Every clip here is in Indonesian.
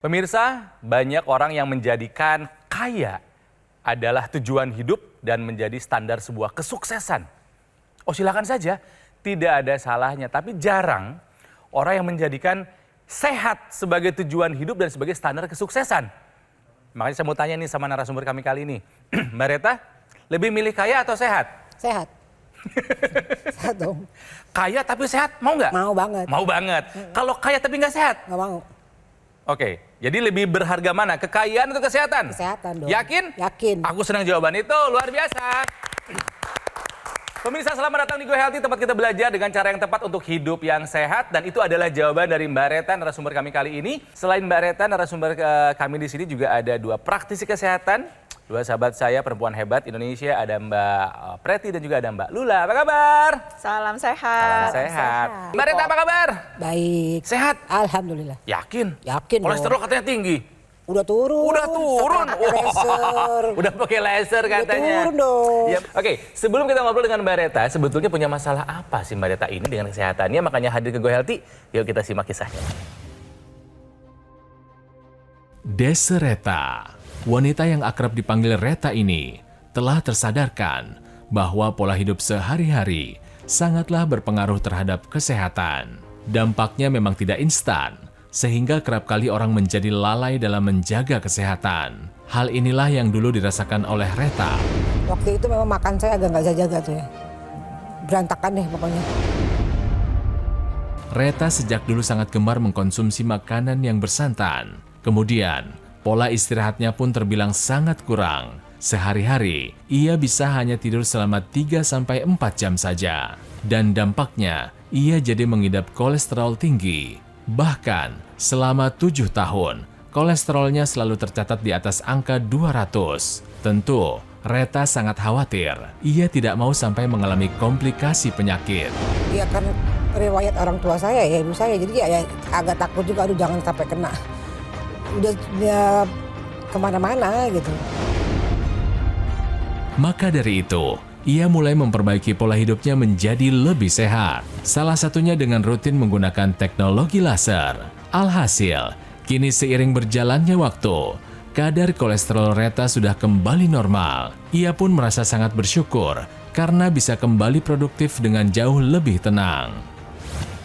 Pemirsa, banyak orang yang menjadikan kaya adalah tujuan hidup dan menjadi standar sebuah kesuksesan. Oh, silakan saja, tidak ada salahnya. Tapi jarang orang yang menjadikan sehat sebagai tujuan hidup dan sebagai standar kesuksesan. Makanya saya mau tanya nih sama narasumber kami kali ini. Mbak Reta, lebih milih kaya atau sehat? Sehat. Sehat dong. Kaya tapi sehat, mau nggak? Mau banget. Mau banget. Kalau kaya tapi nggak sehat? Nggak mau. Oke, jadi lebih berharga mana? Kekayaan atau kesehatan? Kesehatan dong. Yakin? Yakin. Aku senang jawaban itu, luar biasa. Pemirsa, selamat datang di Go Healthy, tempat kita belajar dengan cara yang tepat untuk hidup yang sehat. Dan itu adalah jawaban dari Mbak Reta, narasumber kami kali ini. Selain Mbak Reta, narasumber kami di sini juga ada dua praktisi kesehatan. Dua sahabat saya, perempuan hebat Indonesia, ada Mbak Preti dan juga ada Mbak Lula. Apa kabar? Salam sehat. Salam sehat. Mbak Reta, apa kabar? Baik. Sehat? Alhamdulillah. Yakin? Yakin dong. Kolesterol katanya tinggi. Udah turun. Udah turun. Pakai laser. Udah pakai laser katanya. Udah turun dong. Ya. Oke, sebelum kita ngobrol dengan Mbak Reta, sebetulnya punya masalah apa sih Mbak Reta ini dengan kesehatannya? Makanya hadir ke Go Healthy. Yuk kita simak kisahnya. Desreta, wanita yang akrab dipanggil Reta ini, telah tersadarkan bahwa pola hidup sehari-hari sangatlah berpengaruh terhadap kesehatan. Dampaknya memang tidak instan, sehingga kerap kali orang menjadi lalai dalam menjaga kesehatan. Hal inilah yang dulu dirasakan oleh Reta. Waktu itu memang makan saya agak nggak jaga tuh ya. Berantakan deh pokoknya. Reta sejak dulu sangat gemar mengkonsumsi makanan yang bersantan. Kemudian, pola istirahatnya pun terbilang sangat kurang. Sehari-hari, ia bisa hanya tidur selama 3-4 jam saja. Dan dampaknya, ia jadi mengidap kolesterol tinggi. Bahkan, selama 7 tahun, kolesterolnya selalu tercatat di atas angka 200. Tentu, Reta sangat khawatir. Ia tidak mau sampai mengalami komplikasi penyakit. Iya kan riwayat orang tua saya ya, ibu saya. Jadi ya agak takut juga, aduh jangan sampai kena. Udah ya, kemana-mana gitu. Maka dari itu, ia mulai memperbaiki pola hidupnya menjadi lebih sehat. Salah satunya dengan rutin menggunakan teknologi laser. Alhasil, kini seiring berjalannya waktu, kadar kolesterol Reta sudah kembali normal. Ia pun merasa sangat bersyukur karena bisa kembali produktif dengan jauh lebih tenang.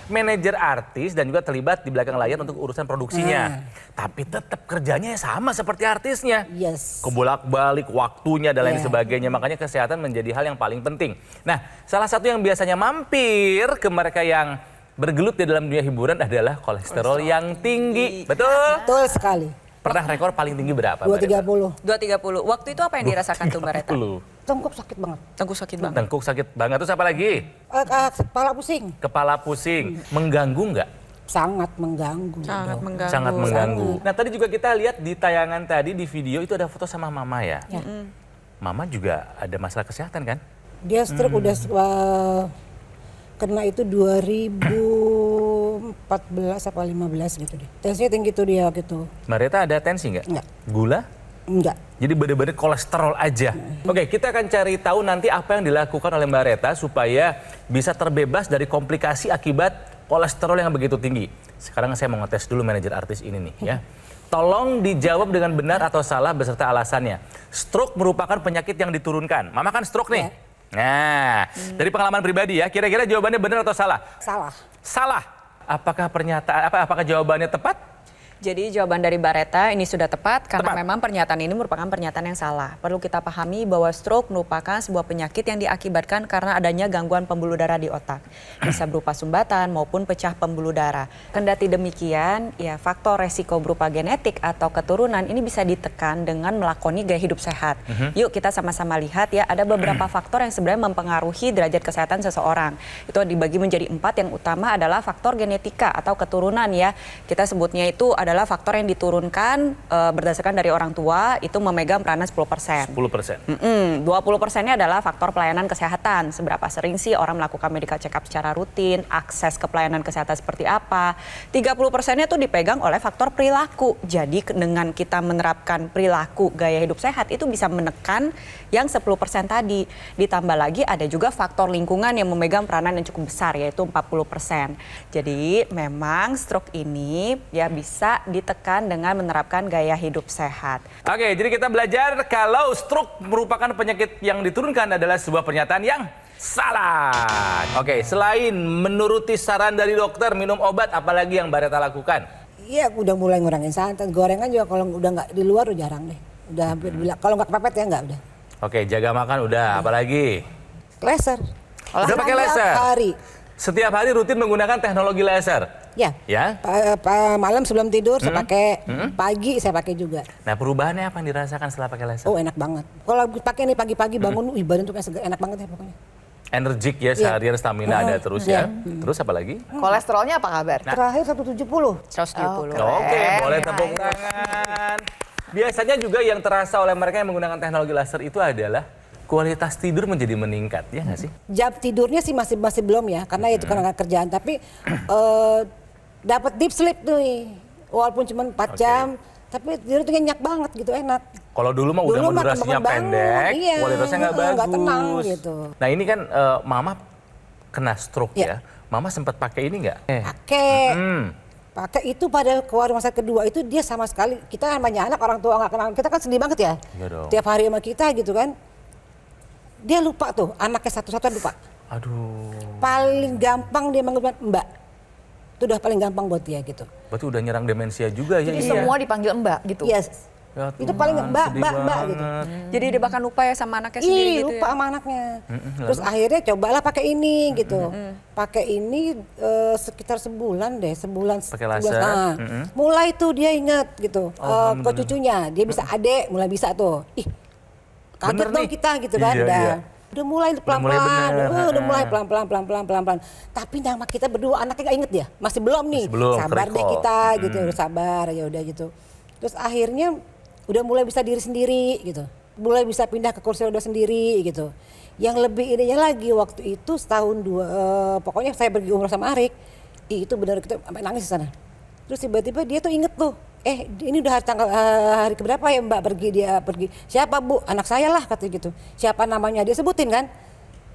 Manajer artis dan juga terlibat di belakang layar untuk urusan produksinya. Tapi tetap kerjanya sama seperti artisnya. Yes. Kebolak-balik waktunya dan lain sebagainya. Makanya kesehatan menjadi hal yang paling penting. Nah, salah satu yang biasanya mampir ke mereka yang bergelut di dalam dunia hiburan adalah kolesterol yang tinggi. Betul? Betul sekali. Pernah rekor paling tinggi berapa? 230. 230. Waktu itu apa yang dirasakan tuh Mbak Reta? Tengkuk sakit banget. Tengkuk sakit banget. Tengkuk sakit banget. Terus apa lagi? Kepala pusing. Kepala pusing. Mengganggu nggak? Sangat mengganggu. Sangat mengganggu. Sangat mengganggu. Nah, tadi juga kita lihat di tayangan tadi di video itu ada foto sama Mama ya. Ya. Mama juga ada masalah kesehatan kan? Dia stroke udah kena itu 2014 apa 15 gitu deh. Tensinya tinggi tuh dia gitu. Mbak Reta ada tensi nggak? Nggak. Gula? Enggak. Jadi bener-bener kolesterol aja. Oke, kita akan cari tahu nanti apa yang dilakukan oleh Mbak Reta supaya bisa terbebas dari komplikasi akibat kolesterol yang begitu tinggi. Sekarang saya mau ngetes dulu manajer artis ini nih ya. Tolong dijawab dengan benar atau salah beserta alasannya. Stroke merupakan penyakit yang diturunkan. Mama kan stroke nih. Nah, dari pengalaman pribadi ya, kira-kira jawabannya benar atau salah? Salah. Salah. Apakah jawabannya tepat? Jadi jawaban dari Mbak Reta ini sudah tepat karena memang pernyataan ini merupakan pernyataan yang salah. Perlu kita pahami bahwa stroke merupakan sebuah penyakit yang diakibatkan karena adanya gangguan pembuluh darah di otak. Bisa berupa sumbatan maupun pecah pembuluh darah. Kendati demikian, ya faktor resiko berupa genetik atau keturunan ini bisa ditekan dengan melakoni gaya hidup sehat. Yuk kita sama-sama lihat ya, ada beberapa faktor yang sebenarnya mempengaruhi derajat kesehatan seseorang. Itu dibagi menjadi 4, yang utama adalah faktor genetika atau keturunan ya. Kita sebutnya itu adalah faktor yang diturunkan berdasarkan dari orang tua, itu memegang peranan 10%. 10%. 20%-nya adalah faktor pelayanan kesehatan. Seberapa sering sih orang melakukan medical check-up secara rutin, akses ke pelayanan kesehatan seperti apa. 30%-nya tuh dipegang oleh faktor perilaku. Jadi dengan kita menerapkan perilaku gaya hidup sehat itu bisa menekan yang 10% tadi. Ditambah lagi ada juga faktor lingkungan yang memegang peranan yang cukup besar, yaitu 40%. Jadi memang stroke ini ya bisa bisa ditekan dengan menerapkan gaya hidup sehat. Oke, jadi kita belajar kalau stroke merupakan penyakit yang diturunkan adalah sebuah pernyataan yang salah. Oke, selain menuruti saran dari dokter minum obat, apalagi yang Mbak Reta lakukan? Iya, udah mulai ngurangin santan. Gorengan juga kalau udah nggak di luar udah jarang deh. Udah hampir bilang kalau nggak kepepet ya nggak udah. Oke, jaga makan udah, apalagi? Laser. Udah pakai laser? Setiap hari. Setiap hari rutin menggunakan teknologi laser? Ya. Ya? Malam sebelum tidur saya pakai, pagi saya pakai juga. Nah, perubahannya apa yang dirasakan setelah pakai laser? Oh, enak banget. Kalau pakai nih pagi-pagi bangun, badan tuh kayak segar, enak banget ya pokoknya. Energik ya, seharian stamina ada terus ya. Terus apa lagi? Kolesterolnya apa kabar? Terakhir 170. 170. Oke, boleh tepuk tangan. Biasanya juga yang terasa oleh mereka yang menggunakan teknologi laser itu adalah kualitas tidur menjadi meningkat, ya nggak sih? Jam tidurnya sih masih belum ya, karena itu karena kerjaan. Tapi dapat deep sleep tuh, walaupun cuma 4 jam, tapi tidur tuh nyenyak banget gitu, enak. Kalau dulu mah udah Dulu mah durasinya bangun, pendek, iya, kualitasnya nggak bagus. nggak tenang gitu. Nah ini kan Mama kena stroke ya. Mama sempat pakai ini nggak? Pakai. Pakai itu pada keluar masa kedua itu dia sama sekali, kita namanya anak orang tua nggak kenal, kita kan sedih banget ya. Iya dong. Tiap hari sama kita gitu kan. Dia lupa tuh, anaknya satu-satuan lupa. Aduh. Paling gampang dia manggil Mbak. Itu udah paling gampang buat dia gitu. Berarti udah nyerang demensia juga ya? Jadi Iya. semua dipanggil Mbak gitu. Yes. Ya Itu Tuhan, paling Mbak sedih gitu. banget. Jadi dia bahkan lupa ya sama anaknya sendiri gitu Lupa ya. sama anaknya. Terus akhirnya cobalah pakai ini gitu. Pakai ini sekitar sebulan deh, sebulan. Pakai laser. Nah, mulai tuh dia ingat gitu. Ke cucunya, dia bisa adek, mulai bisa tuh. Ih, kaget Bener dong nih. kita gitu kan. Iya, iya. Udah mulai mulai pelan-pelan, bener. udah mulai pelan-pelan. Tapi nama kita berdua anaknya gak inget ya, masih belum nih. Masih belum, Sabar deh recall. kita gitu, udah sabar ya udah gitu. Terus akhirnya udah mulai bisa diri sendiri gitu, mulai bisa pindah ke kursi roda sendiri gitu. Yang lebih ininya lagi waktu itu setahun dua, pokoknya saya pergi umroh sama Arik, itu benar kita sampai nangis di sana. Terus tiba-tiba dia tuh inget tuh, ini udah hari keberapa ya Mbak dia pergi. Siapa Bu? Anak saya lah kata gitu. Siapa namanya dia sebutin kan.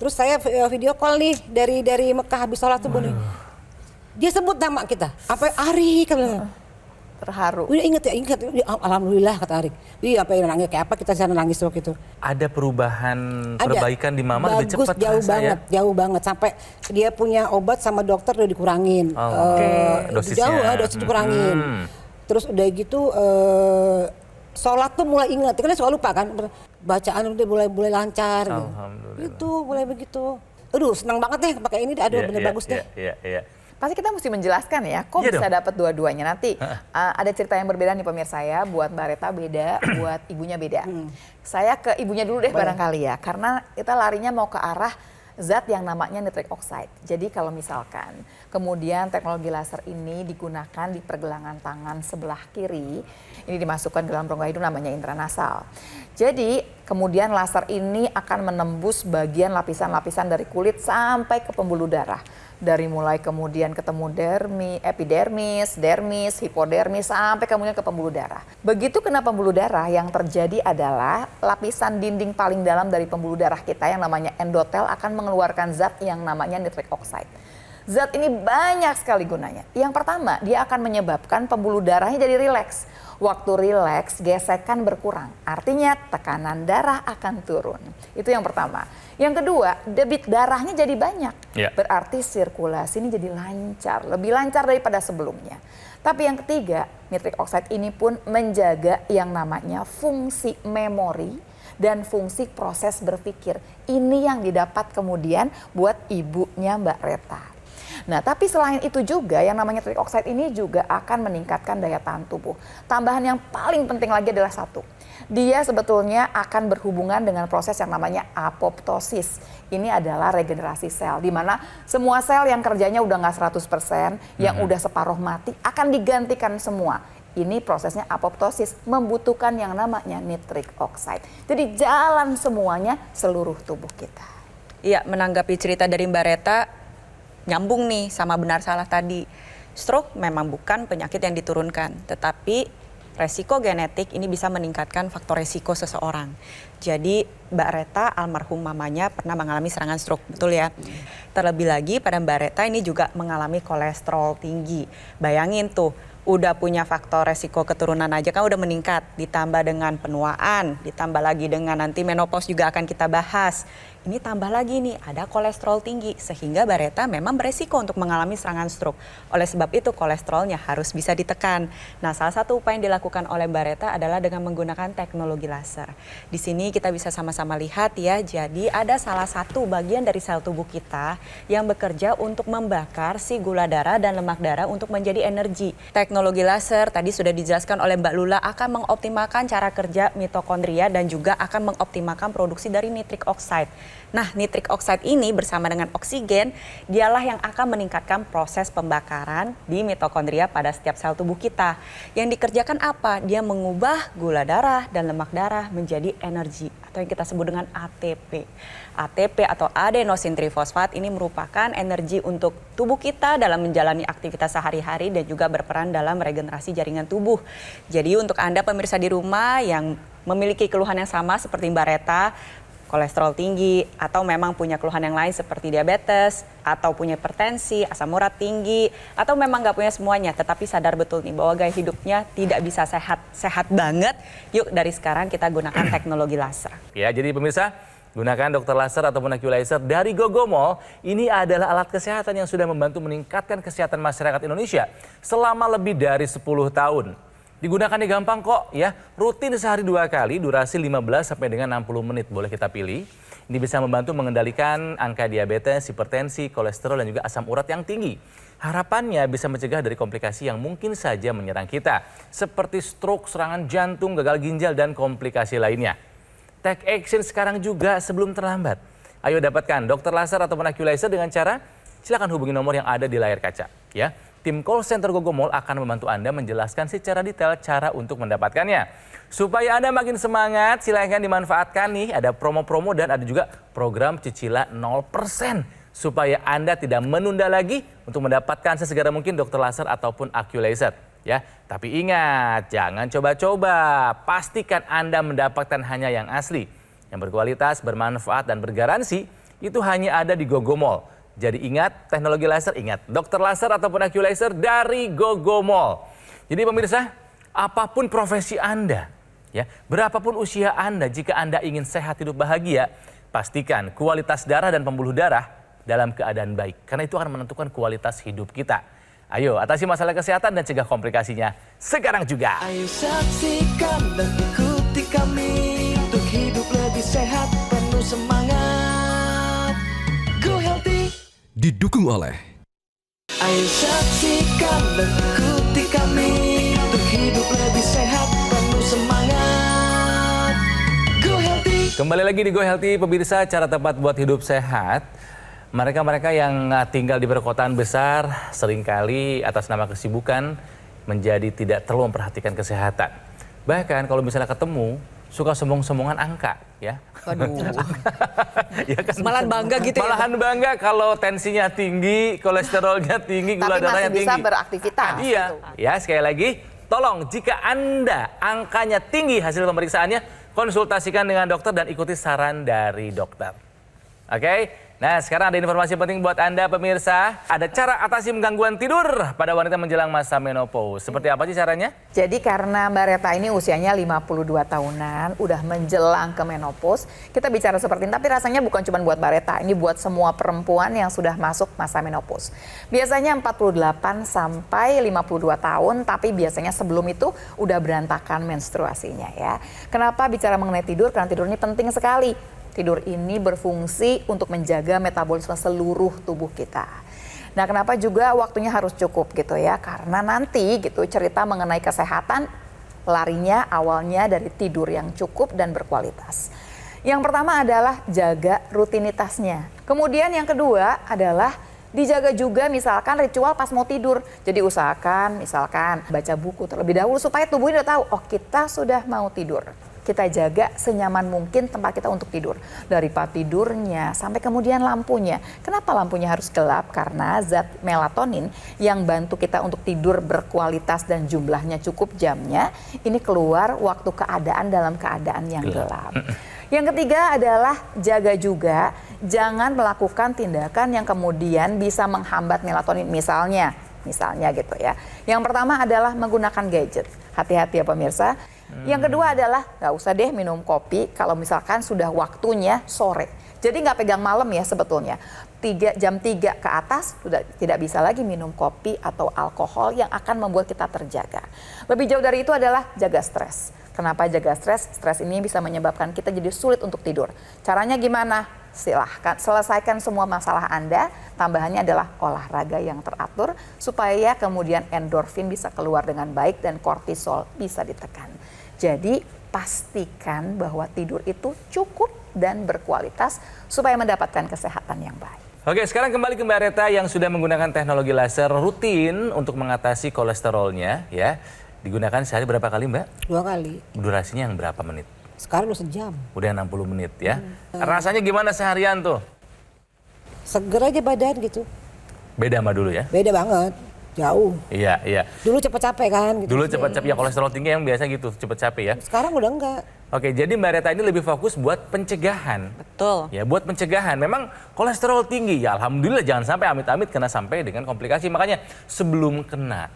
Terus saya video call nih dari Mekah habis sholat subuh nih. Dia sebut nama kita. Apa Arik kan. Terharu. Udah inget ya, alhamdulillah kata Arik. Iya apa yang nangis kayak apa kita sana nangis waktu itu. Ada perubahan Ada. perbaikan di Mama lebih Bagus, cepat jauh terasa banget, ya? jauh banget sampai dia punya obat sama dokter udah dikurangin. Dosisnya. Dosis dikurangin. Terus udah gitu sholat tuh mulai ingat, kan dia suka lupa kan. Bacaan udah mulai lancar gitu. Alhamdulillah. Itu mulai begitu. Aduh, senang banget deh pakai ini, aduh bener bagus deh. Iya. Pasti kita mesti menjelaskan ya, kok Iya bisa dong. dapat dua-duanya. Nanti ada cerita yang berbeda nih pemirsa ya, buat Mbak Reta beda, buat ibunya beda. Saya ke ibunya dulu deh barangkali ya, karena kita larinya mau ke arah zat yang namanya nitric oxide. Jadi kalau misalkan kemudian teknologi laser ini digunakan di pergelangan tangan sebelah kiri, ini dimasukkan ke dalam rongga hidung namanya intranasal. Jadi kemudian laser ini akan menembus bagian lapisan-lapisan dari kulit sampai ke pembuluh darah. Dari mulai kemudian ketemu epidermis, dermis, hipodermis, sampai kemudian ke pembuluh darah. Begitu kena pembuluh darah, yang terjadi adalah lapisan dinding paling dalam dari pembuluh darah kita yang namanya endotel akan mengeluarkan zat yang namanya nitric oxide. Zat ini banyak sekali gunanya. Yang pertama, dia akan menyebabkan pembuluh darahnya jadi rileks. Waktu rileks, gesekan berkurang. Artinya tekanan darah akan turun. Itu yang pertama. Yang kedua, debit darahnya jadi banyak. Ya. Berarti sirkulasi ini jadi lancar, lebih lancar daripada sebelumnya. Tapi yang ketiga, nitric oxide ini pun menjaga yang namanya fungsi memori dan fungsi proses berpikir. Ini yang didapat kemudian buat ibunya Mbak Reta. Nah, tapi selain itu juga yang namanya nitric oxide ini juga akan meningkatkan daya tahan tubuh. Tambahan yang paling penting lagi adalah satu. Dia sebetulnya akan berhubungan dengan proses yang namanya apoptosis. Ini adalah regenerasi sel, di mana semua sel yang kerjanya udah nggak 100%, yang udah separuh mati, akan digantikan semua. Ini prosesnya apoptosis, membutuhkan yang namanya nitric oxide. Jadi jalan semuanya seluruh tubuh kita. Iya, menanggapi cerita dari Mbak Reta, nyambung nih sama benar salah tadi. Stroke memang bukan penyakit yang diturunkan, tetapi resiko genetik ini bisa meningkatkan faktor resiko seseorang. Jadi Mbak Reta, almarhum mamanya pernah mengalami serangan stroke, betul ya? Terlebih lagi pada Mbak Reta ini juga mengalami kolesterol tinggi. Bayangin tuh, udah punya faktor resiko keturunan aja kan udah meningkat, ditambah dengan penuaan, ditambah lagi dengan nanti menopause juga akan kita bahas. Ini tambah lagi nih, ada kolesterol tinggi, sehingga Mbak Reta memang beresiko untuk mengalami serangan stroke. Oleh sebab itu kolesterolnya harus bisa ditekan. Nah, salah satu upaya yang dilakukan oleh Mbak Reta adalah dengan menggunakan teknologi laser. Di sini kita bisa sama-sama lihat ya, jadi ada salah satu bagian dari sel tubuh kita yang bekerja untuk membakar si gula darah dan lemak darah untuk menjadi energi. Teknologi laser tadi sudah dijelaskan oleh Mbak Lula akan mengoptimalkan cara kerja mitokondria dan juga akan mengoptimalkan produksi dari nitric oxide. Nah, nitric oxide ini bersama dengan oksigen, dialah yang akan meningkatkan proses pembakaran di mitokondria pada setiap sel tubuh kita. Yang dikerjakan apa? Dia mengubah gula darah dan lemak darah menjadi energi atau yang kita sebut dengan ATP. ATP atau adenosin trifosfat ini merupakan energi untuk tubuh kita dalam menjalani aktivitas sehari-hari dan juga berperan dalam regenerasi jaringan tubuh. Jadi untuk Anda pemirsa di rumah yang memiliki keluhan yang sama seperti Mbak Reta, kolesterol tinggi, atau memang punya keluhan yang lain seperti diabetes, atau punya hipertensi, asam urat tinggi, atau memang nggak punya semuanya, tetapi sadar betul nih bahwa gaya hidupnya tidak bisa sehat banget, yuk dari sekarang kita gunakan teknologi laser. Ya, jadi pemirsa, gunakan dokter laser ataupun Oculizer dari Gogomol. Ini adalah alat kesehatan yang sudah membantu meningkatkan kesehatan masyarakat Indonesia selama lebih dari 10 tahun. Digunakannya gampang kok ya, rutin sehari 2 kali, durasi 15 sampai dengan 60 menit boleh kita pilih. Ini bisa membantu mengendalikan angka diabetes, hipertensi, kolesterol dan juga asam urat yang tinggi. Harapannya bisa mencegah dari komplikasi yang mungkin saja menyerang kita, seperti stroke, serangan jantung, gagal ginjal dan komplikasi lainnya. Take action sekarang juga sebelum terlambat. Ayo dapatkan dokter laser ataupun Oculizer dengan cara silakan hubungi nomor yang ada di layar kaca ya. Tim call center Gogomol akan membantu Anda menjelaskan secara detail cara untuk mendapatkannya. Supaya Anda makin semangat, silahkan dimanfaatkan nih. Ada promo-promo dan ada juga program cicilan 0%. Supaya Anda tidak menunda lagi untuk mendapatkan sesegera mungkin dokter laser ataupun Oculizer. Ya, tapi ingat, jangan coba-coba. Pastikan Anda mendapatkan hanya yang asli, yang berkualitas, bermanfaat, dan bergaransi. Itu hanya ada di Gogomol. Jadi ingat, teknologi laser, ingat dokter laser ataupun Oculizer dari Gogomol. Jadi pemirsa, apapun profesi Anda, ya, berapapun usia Anda, jika Anda ingin sehat hidup bahagia, pastikan kualitas darah dan pembuluh darah dalam keadaan baik. Karena itu akan menentukan kualitas hidup kita. Ayo atasi masalah kesehatan dan cegah komplikasinya sekarang juga. Ayo saksikan dan ikuti kami untuk hidup lebih sehat, penuh semangat. Go Healthy. Didukung oleh Ayo saksikan dan ikuti kami untuk hidup lebih sehat, penuh semangat. Go Healthy. Kembali lagi di Go Healthy, pemirsa, cara tepat buat hidup sehat. Mereka-mereka yang tinggal di perkotaan besar seringkali atas nama kesibukan menjadi tidak terlalu memperhatikan kesehatan. Bahkan kalau misalnya ketemu, suka sombong-sombongan angka, ya. Waduh. Ya kan? Malahan bangga gitu ya. Malahan bangga kalau tensinya tinggi, kolesterolnya tinggi, gula Tapi darahnya masih tinggi. bisa beraktivitas. Iya. Gitu. Ya, sekali lagi, tolong jika Anda angkanya tinggi hasil pemeriksaannya, konsultasikan dengan dokter dan ikuti saran dari dokter. Oke? Nah, sekarang ada informasi penting buat Anda pemirsa. Ada cara atasi gangguan tidur pada wanita menjelang masa menopause. Seperti apa sih caranya? Jadi karena Mbak Reta ini usianya 52 tahunan, udah menjelang ke menopause, kita bicara seperti ini, tapi rasanya bukan cuma buat Mbak Reta, ini buat semua perempuan yang sudah masuk masa menopause. Biasanya 48 sampai 52 tahun, tapi biasanya sebelum itu udah berantakan menstruasinya ya. Kenapa bicara mengenai tidur? Karena tidur ini penting sekali. Tidur ini berfungsi untuk menjaga metabolisme seluruh tubuh kita. Nah, kenapa juga waktunya harus cukup gitu ya? Karena nanti gitu cerita mengenai kesehatan larinya awalnya dari tidur yang cukup dan berkualitas. Yang pertama adalah jaga rutinitasnya. Kemudian yang kedua adalah dijaga juga misalkan ritual pas mau tidur. Jadi usahakan misalkan baca buku terlebih dahulu supaya tubuh ini udah tahu, oh kita sudah mau tidur. Kita jaga senyaman mungkin tempat kita untuk tidur. Dari tempat tidurnya sampai kemudian lampunya. Kenapa lampunya harus gelap? Karena zat melatonin yang bantu kita untuk tidur berkualitas dan jumlahnya cukup jamnya, ini keluar waktu keadaan dalam keadaan yang gelap. Yang ketiga adalah jaga juga jangan melakukan tindakan yang kemudian bisa menghambat melatonin. Misalnya misalnya gitu ya. Yang pertama adalah menggunakan gadget. Hati-hati ya pemirsa. Yang kedua adalah nggak usah deh minum kopi kalau misalkan sudah waktunya sore. Jadi nggak pegang malam ya sebetulnya. Jam 3 ke atas sudah tidak bisa lagi minum kopi atau alkohol yang akan membuat kita terjaga. Lebih jauh dari itu adalah jaga stres. Kenapa jaga stres? Stres ini bisa menyebabkan kita jadi sulit untuk tidur. Caranya gimana? Silahkan selesaikan semua masalah Anda. Tambahannya adalah olahraga yang teratur supaya kemudian endorfin bisa keluar dengan baik dan kortisol bisa ditekan. Jadi pastikan bahwa tidur itu cukup dan berkualitas supaya mendapatkan kesehatan yang baik. Oke, sekarang kembali ke Mbak Reta yang sudah menggunakan teknologi laser rutin untuk mengatasi kolesterolnya ya. Digunakan sehari berapa kali Mbak? 2 kali. Durasinya yang berapa menit? Sekarang udah sejam. Udah 60 menit ya. Rasanya gimana seharian tuh? Seger aja badan gitu. Beda sama dulu ya? Beda banget. Jauh. Iya, iya. Dulu cepet capek kan gitu. Dulu cepat capek ya, kolesterol tinggi yang biasa gitu, cepat capek ya. Sekarang udah enggak. Oke, jadi Mbak Reta ini lebih fokus buat pencegahan. Betul. Ya, buat pencegahan. Memang kolesterol tinggi, ya alhamdulillah jangan sampai amit-amit kena sampai dengan komplikasi. Makanya sebelum kena,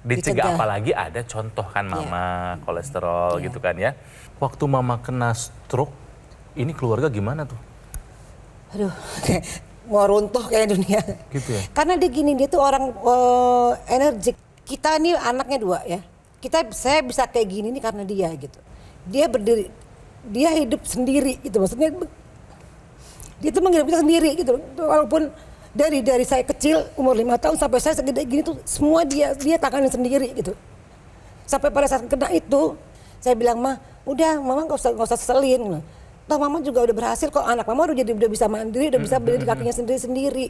dicegah. Dicegah. Apalagi ada contoh kan mama kolesterol gitu kan ya. Waktu mama kena stroke, ini keluarga gimana tuh? Aduh, mau runtuh kayak dunia. Gitu ya? Karena dia gini, dia tuh orang energik. Kita nih anaknya 2 ya. Saya bisa kayak gini nih karena dia gitu. Dia berdiri, dia hidup sendiri gitu. Maksudnya dia tuh menghidup kita sendiri gitu. Walaupun dari saya kecil umur 5 tahun sampai saya segede gini tuh semua dia tanganin sendiri gitu. Sampai pada saat kena itu saya bilang, "Ma, udah mama nggak usah seselin." Toh mama juga udah berhasil kok, anak mama udah bisa mandiri, udah bisa berdiri kakinya sendiri-sendiri.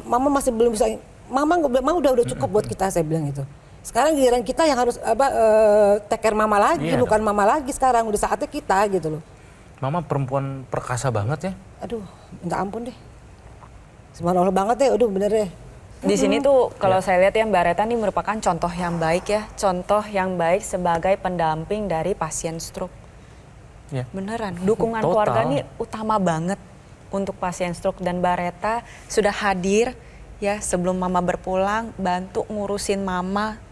Mama masih belum bisa, mama udah cukup buat kita, saya bilang gitu. Sekarang giliran kita yang harus take care mama lagi, Iya, bukan mama lagi sekarang, udah saatnya kita gitu loh. Mama perempuan perkasa banget ya. Aduh, minta ampun deh. Subhanallah banget deh, aduh bener deh. Di sini tuh kalau saya lihat ya Mbak Reta ini merupakan contoh yang baik ya. Contoh yang baik sebagai pendamping dari pasien stroke. Ya. Beneran, dukungan Total. keluarga ini utama banget untuk pasien stroke dan Mbak Reta sudah hadir ya sebelum mama berpulang, bantu ngurusin mama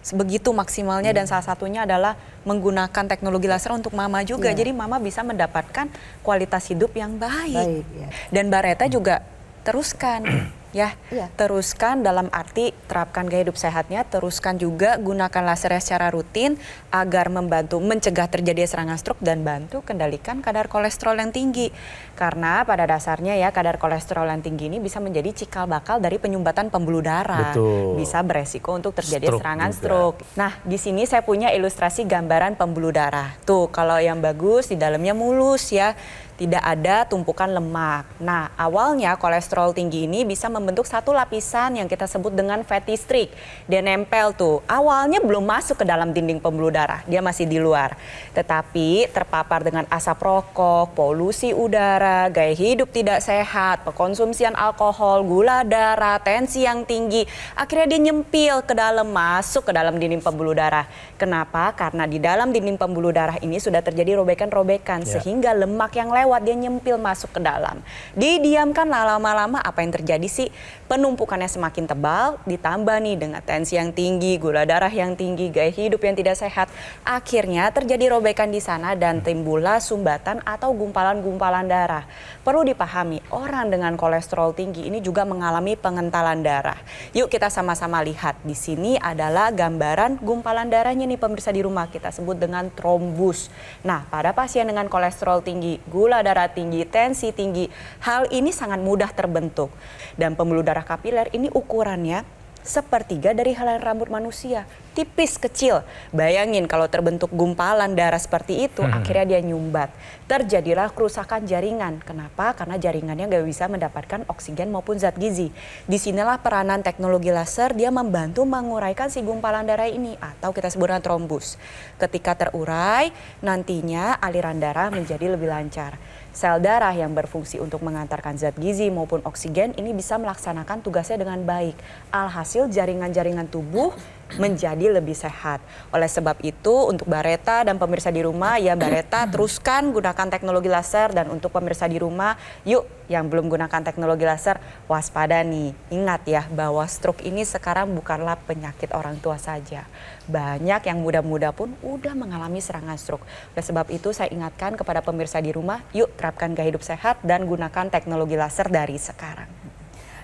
sebegitu maksimalnya dan salah satunya adalah menggunakan teknologi laser untuk mama juga. Iya. Jadi mama bisa mendapatkan kualitas hidup yang baik. Baik, ya. Dan Mbak Reta juga teruskan ya, Iya. teruskan dalam arti terapkan gaya hidup sehatnya, teruskan juga gunakan laser secara rutin agar membantu mencegah terjadi serangan stroke dan bantu kendalikan kadar kolesterol yang tinggi. Karena pada dasarnya ya kadar kolesterol yang tinggi ini bisa menjadi cikal bakal dari penyumbatan pembuluh darah. Betul. Bisa beresiko untuk terjadi Stroke serangan juga. stroke. Nah, di sini saya punya ilustrasi gambaran pembuluh darah. Tuh, kalau yang bagus di dalamnya mulus ya. Tidak ada tumpukan lemak. Nah, awalnya kolesterol tinggi ini bisa membentuk satu lapisan yang kita sebut dengan fatty streak. Dia nempel tuh. Awalnya belum masuk ke dalam dinding pembuluh darah, dia masih di luar. Tetapi terpapar dengan asap rokok, polusi udara, gaya hidup tidak sehat, pengkonsumsian alkohol, gula darah, tensi yang tinggi, akhirnya dia nyempil ke dalam, masuk ke dalam dinding pembuluh darah. Kenapa? Karena di dalam dinding pembuluh darah ini sudah terjadi robekan-robekan sehingga lemak yang lewat dia nyempil masuk ke dalam. Didiamkan lama-lama apa yang terjadi sih? Penumpukannya semakin tebal, ditambah nih dengan tensi yang tinggi, gula darah yang tinggi, gaya hidup yang tidak sehat. Akhirnya terjadi robekan di sana dan timbullah sumbatan atau gumpalan-gumpalan darah. Perlu dipahami, orang dengan kolesterol tinggi ini juga mengalami pengentalan darah. Yuk kita sama-sama lihat. Di sini adalah gambaran gumpalan darahnya nih pemirsa di rumah, kita sebut dengan trombus. Nah, pada pasien dengan kolesterol tinggi, gula darah tinggi, tensi tinggi, hal ini sangat mudah terbentuk. Dan pembuluh darah kapiler ini ukurannya sepertiga dari helai rambut manusia, tipis kecil. Bayangin kalau terbentuk gumpalan darah seperti itu, akhirnya dia nyumbat. Terjadilah kerusakan jaringan. Kenapa? Karena jaringannya nggak bisa mendapatkan oksigen maupun zat gizi. Disinilah peranan teknologi laser, dia membantu menguraikan si gumpalan darah ini atau kita sebutkan trombus. Ketika terurai, nantinya aliran darah menjadi lebih lancar. Sel darah yang berfungsi untuk mengantarkan zat gizi maupun oksigen ini bisa melaksanakan tugasnya dengan baik. Alhasil jaringan-jaringan tubuh menjadi lebih sehat. Oleh sebab itu untuk Bareta dan pemirsa di rumah, ya Bareta teruskan gunakan teknologi laser, dan untuk pemirsa di rumah, yuk yang belum gunakan teknologi laser waspada nih. Ingat ya bahwa stroke ini sekarang bukanlah penyakit orang tua saja. Banyak yang muda-muda pun udah mengalami serangan stroke. Oleh sebab itu saya ingatkan kepada pemirsa di rumah, yuk terapkan gaya hidup sehat dan gunakan teknologi laser dari sekarang.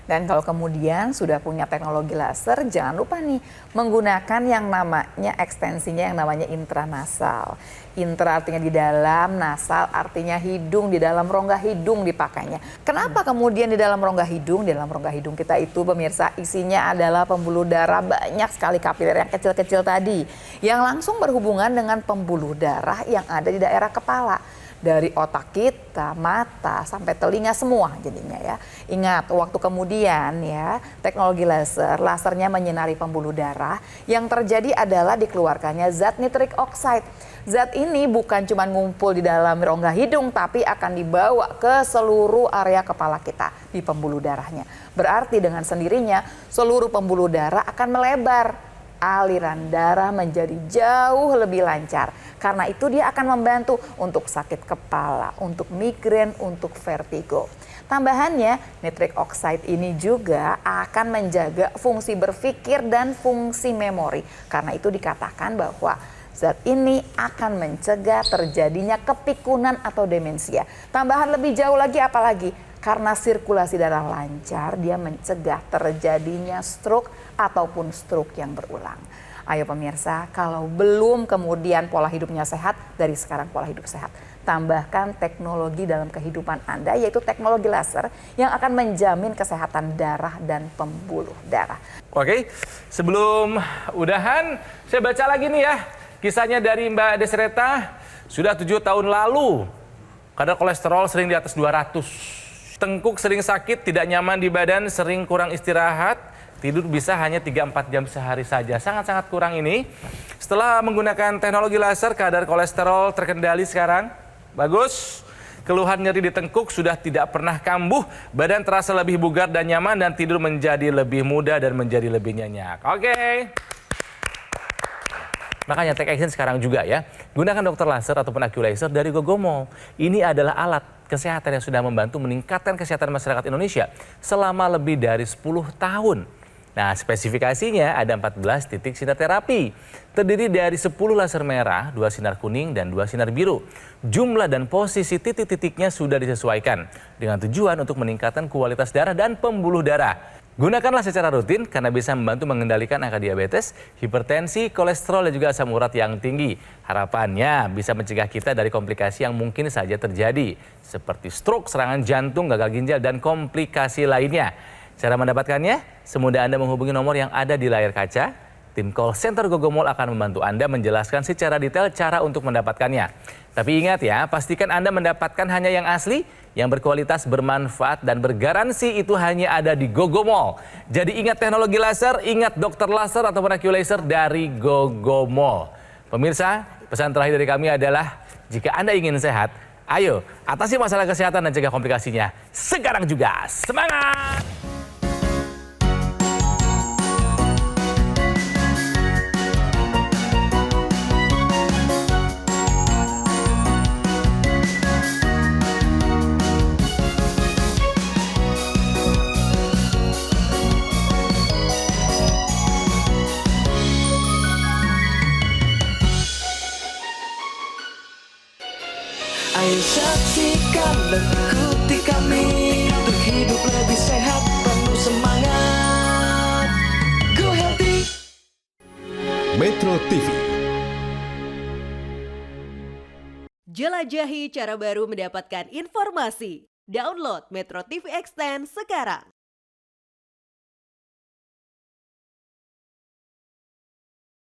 Dan kalau kemudian sudah punya teknologi laser, jangan lupa nih menggunakan yang namanya ekstensinya yang namanya intranasal. Intra artinya di dalam, nasal artinya hidung, di dalam rongga hidung dipakainya. Kenapa kemudian di dalam rongga hidung? Di dalam rongga hidung kita itu pemirsa isinya adalah pembuluh darah, banyak sekali kapiler yang kecil-kecil tadi. Yang langsung berhubungan dengan pembuluh darah yang ada di daerah kepala. Dari otak kita, mata, sampai telinga semua jadinya ya. Ingat, waktu kemudian ya teknologi laser, lasernya menyinari pembuluh darah, yang terjadi adalah dikeluarkannya zat nitric oxide. Zat ini bukan cuma ngumpul di dalam rongga hidung, tapi akan dibawa ke seluruh area kepala kita di pembuluh darahnya. Berarti dengan sendirinya seluruh pembuluh darah akan melebar. Aliran darah menjadi jauh lebih lancar. Karena itu dia akan membantu untuk sakit kepala, untuk migrain, untuk vertigo. Tambahannya, nitric oxide ini juga akan menjaga fungsi berpikir dan fungsi memori. Karena itu dikatakan bahwa zat ini akan mencegah terjadinya kepikunan atau demensia. Tambahan lebih jauh lagi apalagi? Karena sirkulasi darah lancar, dia mencegah terjadinya stroke ataupun stroke yang berulang. Ayo pemirsa, kalau belum kemudian pola hidupnya sehat, dari sekarang pola hidup sehat. Tambahkan teknologi dalam kehidupan Anda, yaitu teknologi laser yang akan menjamin kesehatan darah dan pembuluh darah. Oke, sebelum udahan, saya baca lagi nih ya. Kisahnya dari Mbak Desreta, sudah 7 tahun lalu, kadar kolesterol sering di atas 200. Tengkuk sering sakit, tidak nyaman di badan, sering kurang istirahat, tidur bisa hanya 3-4 jam sehari saja. Sangat-sangat kurang ini. Setelah menggunakan teknologi laser, kadar kolesterol terkendali sekarang. Bagus. Keluhan nyeri di tengkuk sudah tidak pernah kambuh, badan terasa lebih bugar dan nyaman, dan tidur menjadi lebih mudah dan menjadi lebih nyenyak. Oke. Makanya take action sekarang juga ya. Gunakan dokter laser ataupun AccuLaser dari Gogomol. Ini adalah alat kesehatan yang sudah membantu meningkatkan kesehatan masyarakat Indonesia selama lebih dari 10 tahun. Nah, spesifikasinya ada 14 titik sinar terapi. Terdiri dari 10 laser merah, 2 sinar kuning, dan 2 sinar biru. Jumlah dan posisi titik-titiknya sudah disesuaikan dengan tujuan untuk meningkatkan kualitas darah dan pembuluh darah. Gunakanlah secara rutin karena bisa membantu mengendalikan angka diabetes, hipertensi, kolesterol, dan juga asam urat yang tinggi. Harapannya bisa mencegah kita dari komplikasi yang mungkin saja terjadi, seperti stroke, serangan jantung, gagal ginjal, dan komplikasi lainnya. Cara mendapatkannya, semudah Anda menghubungi nomor yang ada di layar kaca. Tim call center Gogomol akan membantu Anda menjelaskan secara detail cara untuk mendapatkannya. Tapi ingat ya, pastikan Anda mendapatkan hanya yang asli, yang berkualitas, bermanfaat, dan bergaransi. Itu hanya ada di Gogomol. Jadi ingat teknologi laser, ingat dokter laser ataupun AccuLaser dari Gogomol. Pemirsa, pesan terakhir dari kami adalah jika Anda ingin sehat, ayo atasi masalah kesehatan dan cegah komplikasinya sekarang juga. Semangat! Ayo saksikan dan ikuti kami untuk hidup lebih sehat, penuh semangat. Go Healthy. Metro TV. Jelajahi cara baru mendapatkan informasi. Download Metro TV Extend sekarang.